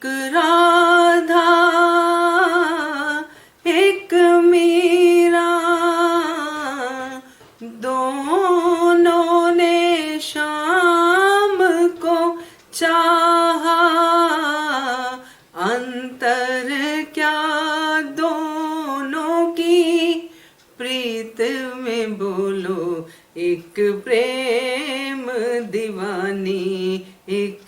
एक राधा एक मीरा दोनों ने शाम को चाहा, अंतर क्या दोनों की प्रीत में बोलो, एक प्रेम दीवानी एक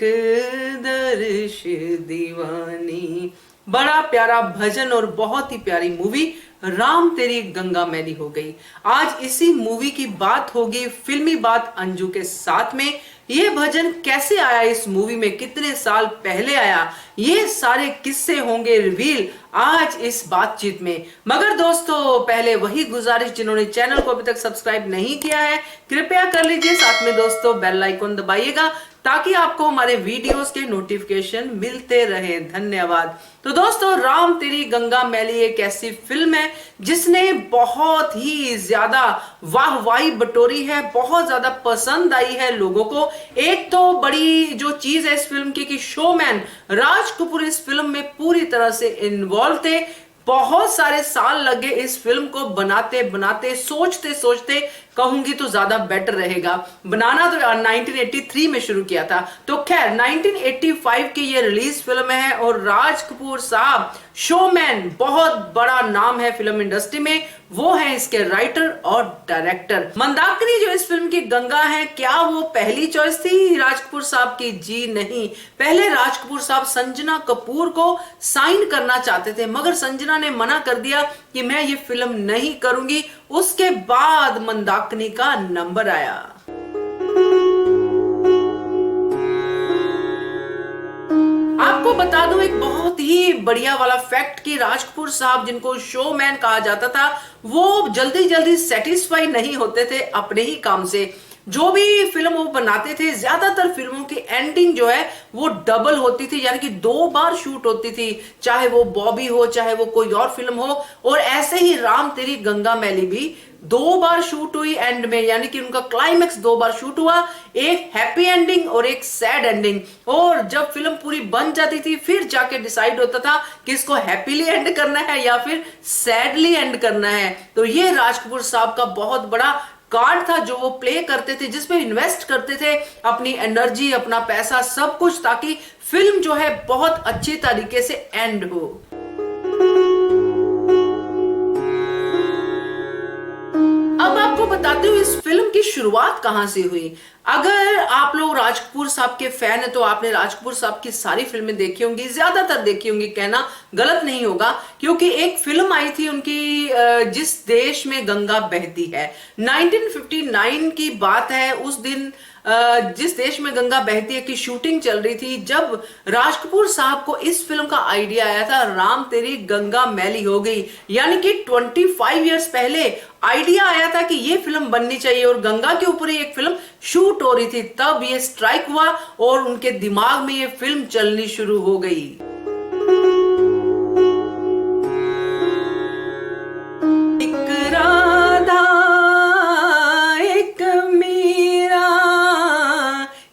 दर्श दीवानी। बड़ा प्यारा भजन और बहुत ही प्यारी मूवी राम तेरी गंगा मैली हो गई। आज इसी मूवी की बात होगी, फिल्मी बात अंजू के साथ में। ये भजन कैसे आया इस मूवी में, कितने साल पहले आया, ये सारे किस्से होंगे रिवील आज इस बातचीत में। मगर दोस्तों पहले वही गुजारिश, जिन्होंने चैनल को अभी तक सब्सक्राइब नहीं किया है कृपया कर लीजिए, साथ में दोस्तों बेल आइकन दबाइएगा ताकि आपको हमारे वीडियोस के नोटिफिकेशन मिलते रहे। धन्यवाद। तो दोस्तों राम तेरी गंगा मैली एक ऐसी फिल्म है जिसने बहुत ही ज्यादा वाहवाही बटोरी है, बहुत ज्यादा पसंद आई है लोगों को। एक तो बड़ी जो चीज है इस फिल्म की कि शोमैन राज कपूर इस फिल्म में पूरी तरह से इन्वॉल्व थे। बहुत सारे साल लगे इस फिल्म को बनाते बनाते, सोचते सोचते कहूंगी तो ज्यादा बेटर रहेगा। बनाना तो 1983 में शुरू किया था, तो खैर 1985 की ये रिलीज फिल्म है और राज कपूर साहब शोमैन, बहुत बड़ा नाम है फिल्म इंडस्ट्री में, वो है इसके राइटर और डायरेक्टर। मंदाकिनी जो इस फिल्म की गंगा है, क्या वो पहली चॉइस थी राज कपूर साहब की? जी नहीं। पहले राज कपूर साहब संजना कपूर को साइन करना चाहते थे, मगर संजना ने मना कर दिया कि मैं ये फिल्म नहीं करूंगी। उसके बाद मंदाकिनी का नंबर आया। आपको बता दूं एक बहुत ही बढ़िया वाला फैक्ट कि राज कपूर साहब, जिनको शोमैन कहा जाता था, वो जल्दी जल्दी सेटिस्फाई नहीं होते थे अपने ही काम से। जो भी फिल्म वो बनाते थे, ज्यादातर फिल्मों की एंडिंग जो है वो डबल होती थी, यानी कि 2 बार शूट होती थी, चाहे वो बॉबी हो चाहे वो कोई और फिल्म हो। और ऐसे ही राम तेरी गंगा मैली भी 2 बार शूट हुई एंड में, यानी कि उनका क्लाइमेक्स 2 बार शूट हुआ, एक हैप्पी एंडिंग और एक सैड एंडिंग। और जब फिल्म पूरी बन जाती थी फिर जाके डिसाइड होता था कि इसको हैप्पीली एंड करना है या फिर सैडली एंड करना है। तो ये राज कपूर साहब का बहुत बड़ा कार्ड था जो वो प्ले करते थे, जिसपे इन्वेस्ट करते थे अपनी एनर्जी, अपना पैसा, सब कुछ, ताकि फिल्म जो है बहुत अच्छी तरीके से एंड हो। अब आपको बताती हूँ इस फिल्म की शुरुआत कहां से हुई। अगर आप लोग राज कपूर साहब के फैन है तो आपने राज कपूर साहब की सारी फिल्में देखी होंगी, ज्यादातर देखी होंगी, कहना गलत नहीं होगा, क्योंकि एक फिल्म आई थी उनकी जिस देश में गंगा बहती है। 1959 की बात है। उस दिन जिस देश में गंगा बहती है की शूटिंग चल रही थी, जब राज कपूर साहब को इस फिल्म का आइडिया आया था, राम तेरी गंगा मैली हो गई, यानी कि 25 इयर्स पहले आइडिया आया था कि ये फिल्म बननी चाहिए और गंगा के ऊपर ही एक फिल्म शूट हो रही थी। तब ये स्ट्राइक हुआ और उनके दिमाग में ये फिल्म चलनी शुरू हो गई। एक राधा एक मीरा,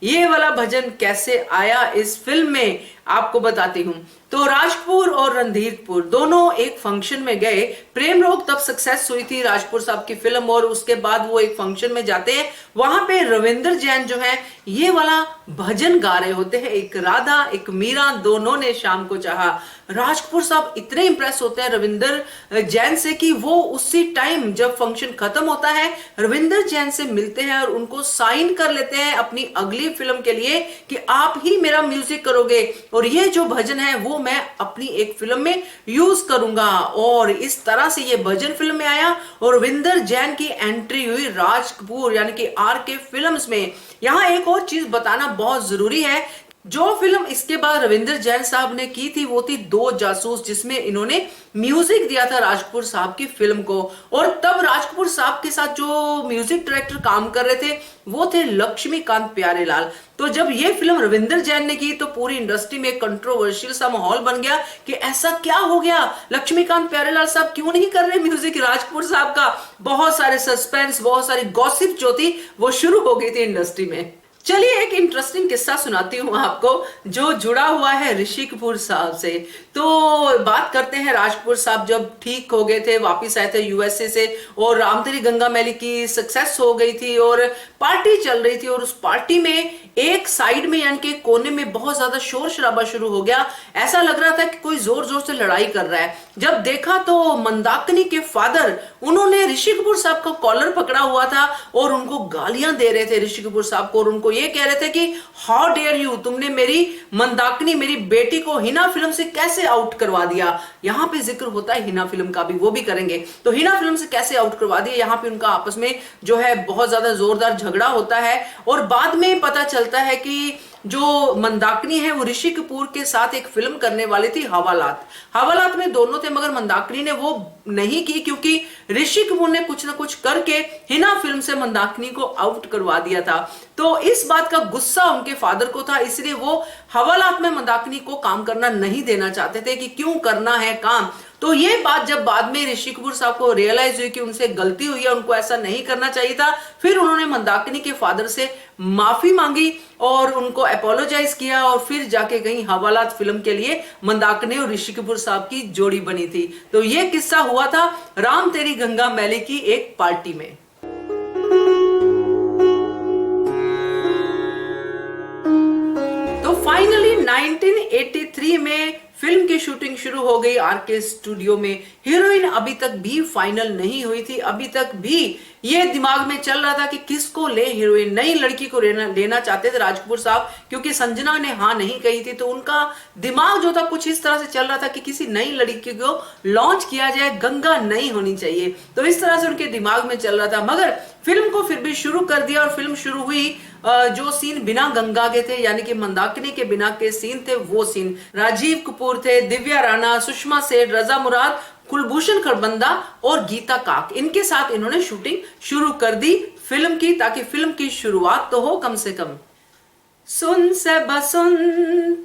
ये वाला भजन कैसे आया इस फिल्म में आपको बताती हूं। तो राज कपूर और रणधीर कपूर दोनों एक फंक्शन में गए। प्रेम रोग तब सक्सेस हुई थी राज कपूर साहब की फिल्म, और उसके बाद वो एक फंक्शन में जाते हैं। वहां पे रविंद्र जैन जो है ये वाला भजन गा रहे होते हैं, एक राधा एक मीरा दोनों ने शाम को चाहा। राज कपूर साहब इतने इंप्रेस होते हैं रविंद्र जैन से कि वो उसी टाइम जब फंक्शन खत्म होता है रविंद्र जैन से मिलते हैं और उनको साइन कर लेते हैं अपनी अगली फिल्म के लिए कि आप ही मेरा म्यूजिक करोगे और ये जो भजन है वो मैं अपनी एक फिल्म में यूज करूंगा। और इस तरह से ये भजन फिल्म में आया और रविंद्र जैन की एंट्री हुई राज कपूर यानी कि आरके फिल्म्स में। यहां एक और चीज बताना बहुत जरूरी है, जो फिल्म इसके बाद रविंद्र जैन साहब ने की थी वो थी 2 जासूस, जिसमें इन्होंने म्यूजिक दिया था राज कपूर साहब की फिल्म को। और तब राज कपूर साहब के साथ जो म्यूजिक डायरेक्टर काम कर रहे थे वो थे लक्ष्मीकांत प्यारेलाल। तो जब ये फिल्म रविंद्र जैन ने की तो पूरी इंडस्ट्री में कंट्रोवर्शियल सा माहौल बन गया कि ऐसा क्या हो गया, लक्ष्मीकांत प्यारेलाल साहब क्यों नहीं कर रहे म्यूजिक राज कपूर साहब का। बहुत सारे सस्पेंस, बहुत सारी गॉसिप जो थी वो शुरू हो गई थी इंडस्ट्री में। चलिए एक इंटरेस्टिंग किस्सा सुनाती हूँ आपको जो जुड़ा हुआ है ऋषि कपूर साहब से। तो बात करते हैं राज कपूर साहब जब ठीक हो गए थे, वापिस आए थे यूएसए से, और राम तेरी गंगा मैली की सक्सेस हो गई थी और पार्टी चल रही थी, और उस पार्टी में एक साइड में यानी कि कोने में बहुत ज्यादा शोर शराबा शुरू हो गया। ऐसा लग रहा था कि कोई जोर जोर से लड़ाई कर रहा है। जब देखा तो मंदाकिनी के फादर, उन्होंने ऋषि कपूर साहब का कॉलर पकड़ा हुआ था और उनको गालियां दे रहे थे ऋषि कपूर साहब को, और उनको ये कह रहे थे कि हाउ डेयर यू, तुमने मेरी मंदाकिनी मेरी बेटी को हिना फिल्म से कैसे आउट करवा दिया। यहां पे जिक्र होता है हिना फिल्म का भी, वो भी करेंगे। तो हिना फिल्म से कैसे आउट करवा दिया, यहां पे उनका आपस में जो है बहुत ज्यादा जोरदार झगड़ा होता है, और बाद में पता चलता है कि जो मंदाकिनी है वो ऋषि कपूर के साथ एक फिल्म करने वाली थी हवालात। हवालात में दोनों थे, मगर मंदाकिनी ने वो नहीं की क्योंकि ऋषि कपूर ने कुछ ना कुछ करके हिना फिल्म से मंदाकिनी को आउट करवा दिया था। तो इस बात का गुस्सा उनके फादर को था, इसलिए वो हवालात में मंदाकिनी को काम करना नहीं देना चाहते थे कि क्यों करना है काम। तो ये बात जब बाद में ऋषि कपूर साहब को रियलाइज हुई कि उनसे गलती हुई है, उनको ऐसा नहीं करना चाहिए था, फिर उन्होंने मंदाकिनी के फादर से माफी मांगी और उनको अपोलोजाइज किया, और फिर जाके कहीं हवालात फिल्म के लिए मंदाकिनी और ऋषि कपूर साहब की जोड़ी बनी थी। तो ये किस्सा हुआ था राम तेरी गंगा मैली की एक पार्टी में। तो फाइनली 1983 में फिल्म की शूटिंग शुरू हो गई आरके स्टूडियो में। हीरोइन अभी तक भी फाइनल नहीं हुई थी, अभी तक भी ये दिमाग में चल रहा था कि किसको ले हीरोइन। नई लड़की को लेना चाहते थे राज कपूर साहब, क्योंकि संजना ने हाँ नहीं कही थी, तो उनका दिमाग जो था कुछ इस तरह से चल रहा था कि किसी नई लड़की को लॉन्च किया जाए, गंगा नहीं होनी चाहिए। तो इस तरह से उनके दिमाग में चल रहा था, मगर फिल्म को फिर भी शुरू कर दिया, और फिल्म शुरू हुई। जो सीन बिना गंगा के थे, यानी कि मंदाकिनी के बिना के सीन थे, वो सीन राजीव कपूर थे, दिव्या राणा, सुषमा सेठ, रजा मुराद, कुलभूषण खरबंदा और गीता काक, इनके साथ इन्होंने शूटिंग शुरू कर दी फिल्म की, ताकि फिल्म की शुरुआत तो हो कम से कम। सुन से बसुन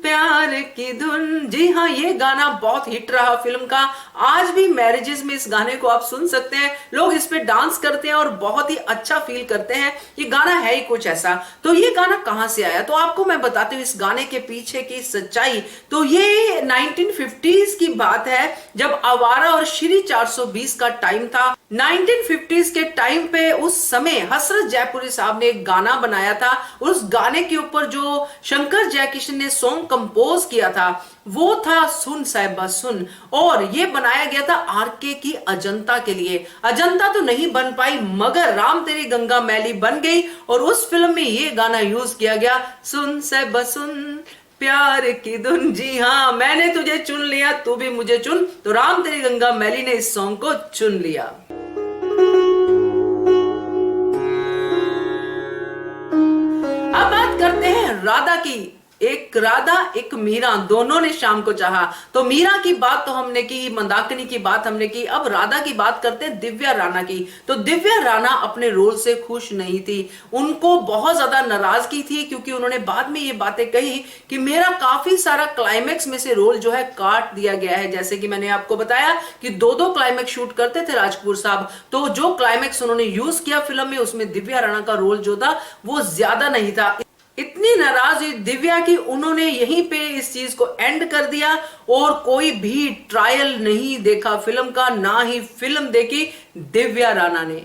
प्यार की धुन, जी हाँ, ये गाना बहुत हिट रहा फिल्म का। आज भी मैरिजेस में इस गाने को आप सुन सकते हैं, लोग इस पे डांस करते हैं और बहुत ही अच्छा फील करते हैं। ये गाना है ही कुछ ऐसा। तो ये गाना कहां से आया, तो आपको मैं बताती हूँ इस गाने के पीछे की सच्चाई। तो ये 1950s की बात है, जब आवारा और श्री 420 का टाइम था। 1950s के टाइम पे उस समय हसरत जयपुरी साहब ने एक गाना बनाया था। उस गाने के ऊपर जो शंकर जयकिशन ने सॉन्ग कंपोज किया था वो था सुन साहिबा सुन, और ये बनाया गया था आरके की अजंता के लिए। अजंता तो नहीं बन पाई, मगर राम तेरी गंगा मैली बन गई, और उस फिल्म में ये गाना यूज किया गया, सुन साहिबा सुन प्यार की धुन। जी हाँ, मैंने तुझे चुन लिया, तू भी मुझे चुन। तो राम तेरी गंगा मैली ने इस सॉन्ग को चुन लिया। अब बात करते हैं राधा की। एक राधा एक मीरा, दोनों ने शाम को चाहा। तो मीरा की बात तो हमने की, मंदाकिनी की बात हमने की, अब राधा की बात करते हैं दिव्या राणा की। तो दिव्या राणा अपने रोल से खुश नहीं थी, उनको बहुत ज्यादा नाराजगी थी, क्योंकि उन्होंने बाद में ये बातें कही कि मेरा काफी सारा क्लाइमेक्स में से रोल जो है काट दिया गया है। जैसे कि मैंने आपको बताया कि दो क्लाइमेक्स शूट करते थे राज कपूर साहब, तो जो क्लाइमेक्स उन्होंने यूज किया फिल्म में, उसमें दिव्या राणा का रोल जो था वो ज्यादा नहीं था। इतनी नाराज हुई दिव्या की उन्होंने यहीं पे इस चीज को एंड कर दिया, और कोई भी ट्रायल नहीं देखा फिल्म का, ना ही फिल्म देखी दिव्या राणा ने।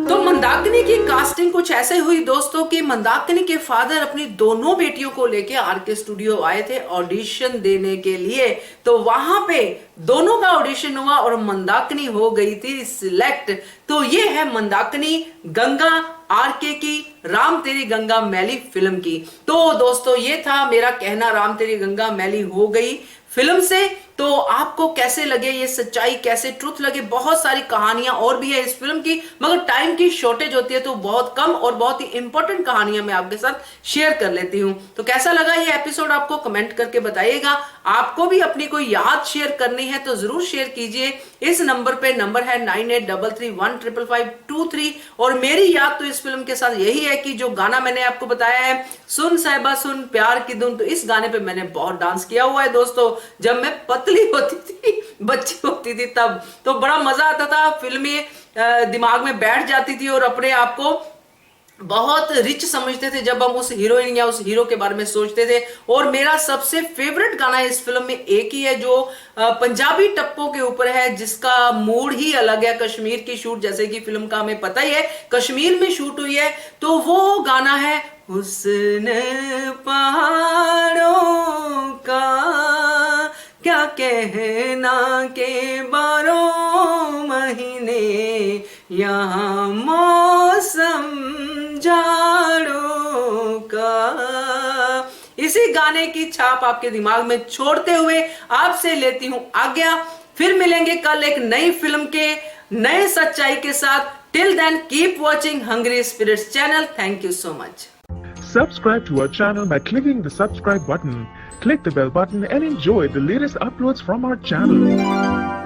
तो मंदाकिनी की कास्टिंग कुछ ऐसे हुई दोस्तों कि मंदाकिनी के फादर अपनी दोनों बेटियों को लेके आरके स्टूडियो आए थे ऑडिशन देने के लिए। तो वहां पे दोनों का ऑडिशन हुआ और मंदाकिनी हो गई थी सिलेक्ट। तो ये है मंदाकिनी गंगा आरके की राम तेरी गंगा मैली फिल्म की। तो दोस्तों ये था मेरा कहना, राम तेरी गंगा मैली हो गई फिल्म से। तो आपको कैसे लगे ये सच्चाई, कैसे ट्रुथ लगे। बहुत सारी कहानियां और भी है इस फिल्म की, मगर टाइम की शॉर्टेज होती है तो बहुत कम और बहुत ही इंपॉर्टेंट कहानियां मैं आपके साथ शेयर कर लेती हूं। तो कैसा लगा ये एपिसोड आपको कमेंट करके बताइएगा। आपको भी अपनी कोई याद शेयर करनी है तो जरूर शेयर कीजिए। इस नंबर पे, नंबर है 9833155523। और मेरी याद तो इस फिल्म के साथ यही है कि जो गाना मैंने आपको बताया है सुन साहिबा सुन प्यार की धुन, तो इस गाने पे मैंने बहुत डांस किया हुआ है दोस्तों। जब मैं पतली होती थी, बच्ची होती थी तब, तो बड़ा मजा आता था, फिल्में दिमाग में बैठ जाती थी और अपने आप को बहुत रिच समझते थे जब हम उस हीरोइन या उस हीरो के बारे में सोचते थे। और मेरा सबसे फेवरेट गाना इस फिल्म में एक ही है जो पंजाबी टप्पों के ऊपर है, जिसका मूड ही अलग है। कश्मीर की शूट, जैसे कि फिल्म का हमें पता ही है, कश्मीर में शूट हुई है, तो वो गाना है हुस्न पहाड़ों का क्या कहना के 12 महीने यहाँ मौसम जाड़ों का। इसी गाने की छाप आपके दिमाग में छोड़ते हुए आपसे लेती हूं आज्ञा। फिर मिलेंगे कल एक नई फिल्म के नए सच्चाई के साथ। Till then keep watching hungry spirits channel. Thank you so much. Subscribe to our channel by clicking the subscribe button. Click the bell button and enjoy the latest uploads from our channel.